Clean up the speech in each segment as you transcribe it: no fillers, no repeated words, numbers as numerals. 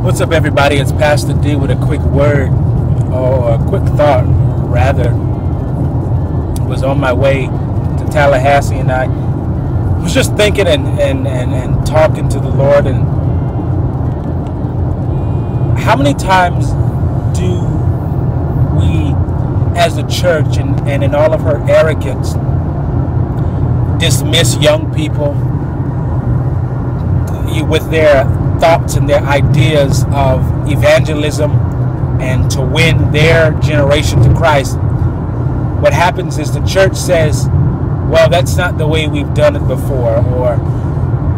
What's up, everybody? It's Pastor D with a quick word, or a quick thought, rather. I was on my way to Tallahassee, and I was just thinking and talking to the Lord. And how many times do we, as a church, and in all of her arrogance, dismiss young people with their thoughts and their ideas of evangelism and to win their generation to Christ? What happens is the church says, well, that's not the way we've done it before, or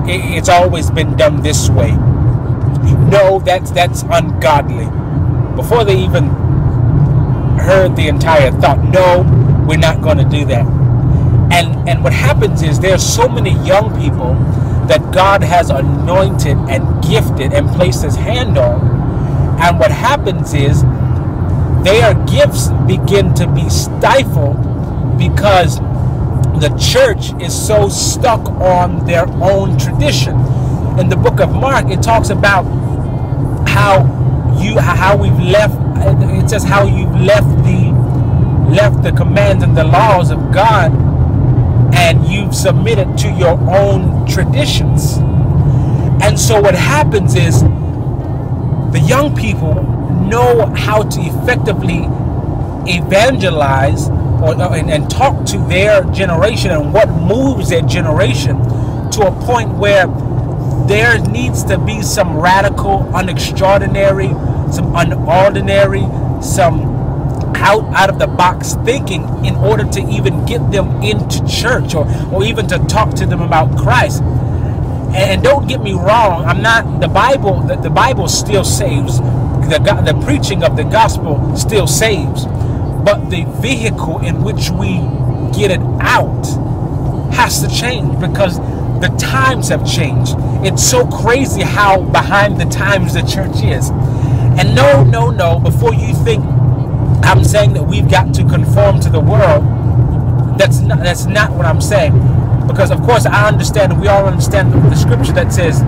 it's always been done this way. No, that's ungodly. Before they even heard the entire thought, no, we're not going to do that. And what happens is there's so many young people that God has anointed and gifted and placed his hand on. And what happens is their gifts begin to be stifled because the church is so stuck on their own tradition. In the book of Mark, it talks about how we've left, it says how you've left the commands and the laws of God, and you've submitted to your own traditions. And so what happens is the young people know how to effectively evangelize and talk to their generation and what moves their generation to a point where there needs to be some radical, unextraordinary, some unordinary, some out of the box thinking in order to even get them into church or even to talk to them about Christ. And don't get me wrong, I'm not, the Bible still saves. The preaching of the gospel still saves, but the vehicle in which we get it out has to change because the times have changed. It's so crazy how behind the times the church is. And no, before you think I'm saying that we've got to conform to the world, that's not what I'm saying. Because of course I understand, and we all understand the scripture that says,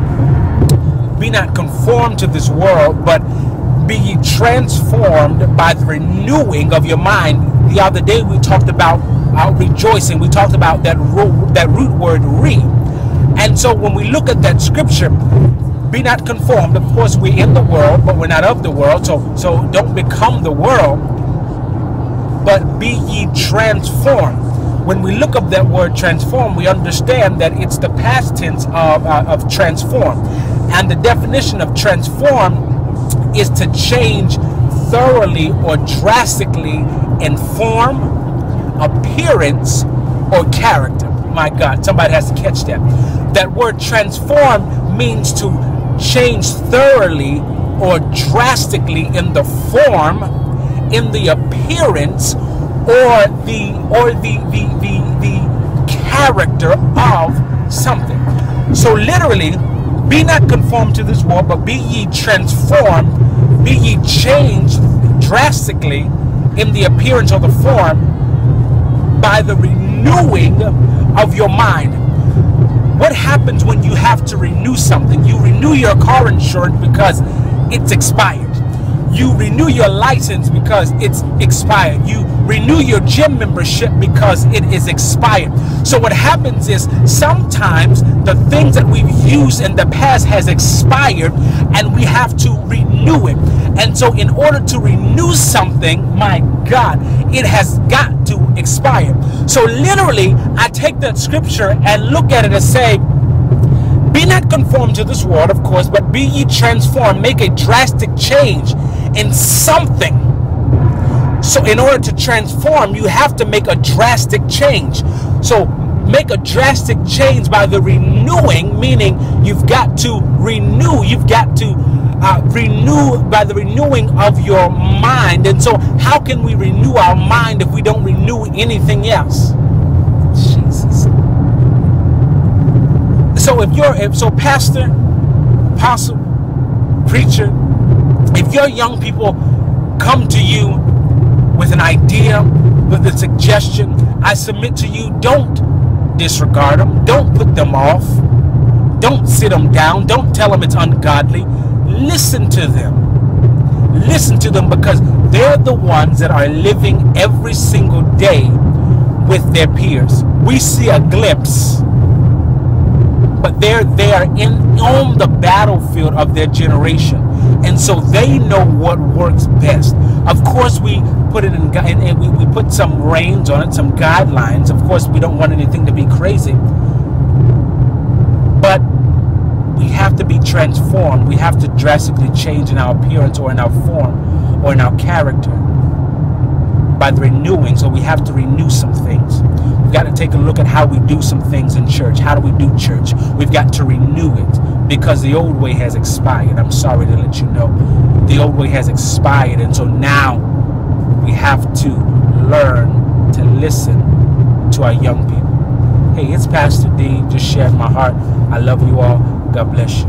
be not conformed to this world, but be ye transformed by the renewing of your mind. The other day we talked about rejoicing. We talked about that root word re. And so when we look at that scripture, be not conformed. Of course we're in the world, but we're not of the world. So don't become the world, but be ye transformed. When we look up that word transform, we understand that it's the past tense of transform. And the definition of transform is to change thoroughly or drastically in form, appearance, or character. My God, somebody has to catch that. That word transform means to change thoroughly or drastically in the form, in the appearance, or the character of something. So literally, be not conformed to this world, but be ye transformed, be ye changed drastically in the appearance or the form by the renewing of your mind. What happens when you have to renew something? You renew your car insurance because it's expired. You renew your license because it's expired. You renew your gym membership because it is expired. So what happens is sometimes the things that we've used in the past has expired and we have to renew it. And so in order to renew something, my God, it has got to expire. So literally, I take that scripture and look at it and say, be not conformed to this world, of course, but be ye transformed. Make a drastic change in something. So in order to transform, you have to make a drastic change. So make a drastic change by the renewing, meaning you've got to renew. You've got to renew by the renewing of your mind. And so how can we renew our mind if we don't renew anything else? Jesus. So pastor, apostle, preacher, if your young people come to you with an idea, with a suggestion, I submit to you, don't disregard them. Don't put them off. Don't sit them down. Don't tell them it's ungodly. listen to them. Listen to them, because they're the ones that are living every single day with their peers. We see a glimpse, but they are on the battlefield of their generation, and so they know what works best. Of course, we put it in, and we put some reins on it, some guidelines. Of course, we don't want anything to be crazy, but we have to be transformed. We have to drastically change in our appearance, or in our form, or in our character, by the renewing. So we have to renew some things. We've got to take a look at how we do some things in church. How do we do church? We've got to renew it, because the old way has expired. I'm sorry to let you know. The old way has expired, and so now we have to learn to listen to our young people. Hey, it's Pastor D, just sharing my heart. I love you all. God bless you.